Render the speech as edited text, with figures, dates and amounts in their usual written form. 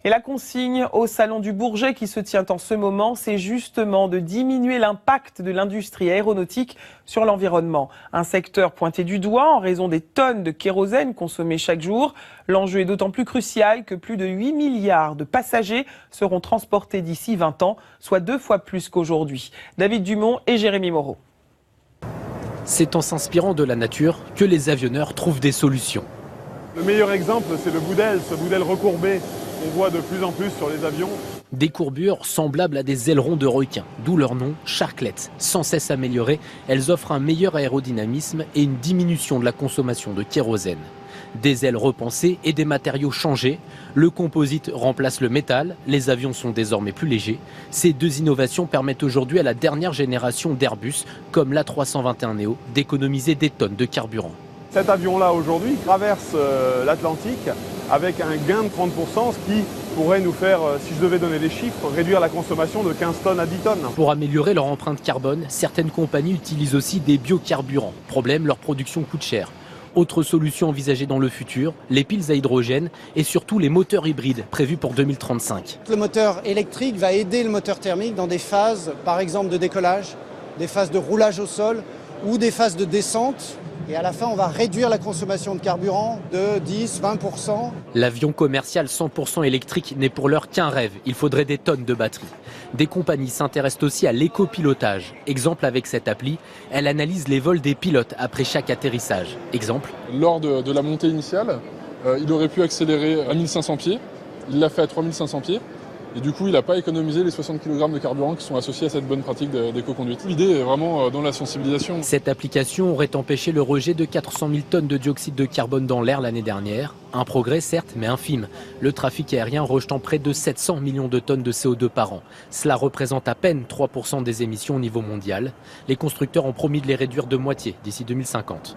Et la consigne au Salon du Bourget qui se tient en ce moment, c'est justement de diminuer l'impact de l'industrie aéronautique sur l'environnement. Un secteur pointé du doigt en raison des tonnes de kérosène consommées chaque jour. L'enjeu est d'autant plus crucial que plus de 8 milliards de passagers seront transportés d'ici 20 ans, soit 2 fois plus qu'aujourd'hui. David Dumont et Jérémy Moreau. C'est en s'inspirant de la nature que les avionneurs trouvent des solutions. Le meilleur exemple, c'est le boudel, ce boudel recourbé qu'on voit de plus en plus sur les avions. Des courbures semblables à des ailerons de requin, d'où leur nom, Sharklet. Sans cesse améliorées, elles offrent un meilleur aérodynamisme et une diminution de la consommation de kérosène. Des ailes repensées et des matériaux changés. Le composite remplace le métal, les avions sont désormais plus légers. Ces deux innovations permettent aujourd'hui à la dernière génération d'Airbus, comme l'A321neo, d'économiser des tonnes de carburant. Cet avion-là aujourd'hui traverse l'Atlantique avec un gain de 30%, ce qui pourrait nous faire, si je devais donner des chiffres, réduire la consommation de 15 tonnes à 10 tonnes. Pour améliorer leur empreinte carbone, certaines compagnies utilisent aussi des biocarburants. Problème, leur production coûte cher. Autre solution envisagée dans le futur, les piles à hydrogène et surtout les moteurs hybrides prévus pour 2035. Le moteur électrique va aider le moteur thermique dans des phases, par exemple de décollage, des phases de roulage au sol ou des phases de descente. Et à la fin, on va réduire la consommation de carburant de 10-20%. L'avion commercial 100% électrique n'est pour l'heure qu'un rêve. Il faudrait des tonnes de batteries. Des compagnies s'intéressent aussi à l'écopilotage. Exemple avec cette appli, elle analyse les vols des pilotes après chaque atterrissage. Exemple. Lors de la montée initiale, il aurait pu accélérer à 1500 pieds. Il l'a fait à 3500 pieds. Et du coup, il n'a pas économisé les 60 kg de carburant qui sont associés à cette bonne pratique d'éco-conduite. L'idée est vraiment dans la sensibilisation. Cette application aurait empêché le rejet de 400 000 tonnes de dioxyde de carbone dans l'air l'année dernière. Un progrès certes, mais infime. Le trafic aérien rejetant près de 700 millions de tonnes de CO2 par an. Cela représente à peine 3% des émissions au niveau mondial. Les constructeurs ont promis de les réduire de moitié d'ici 2050.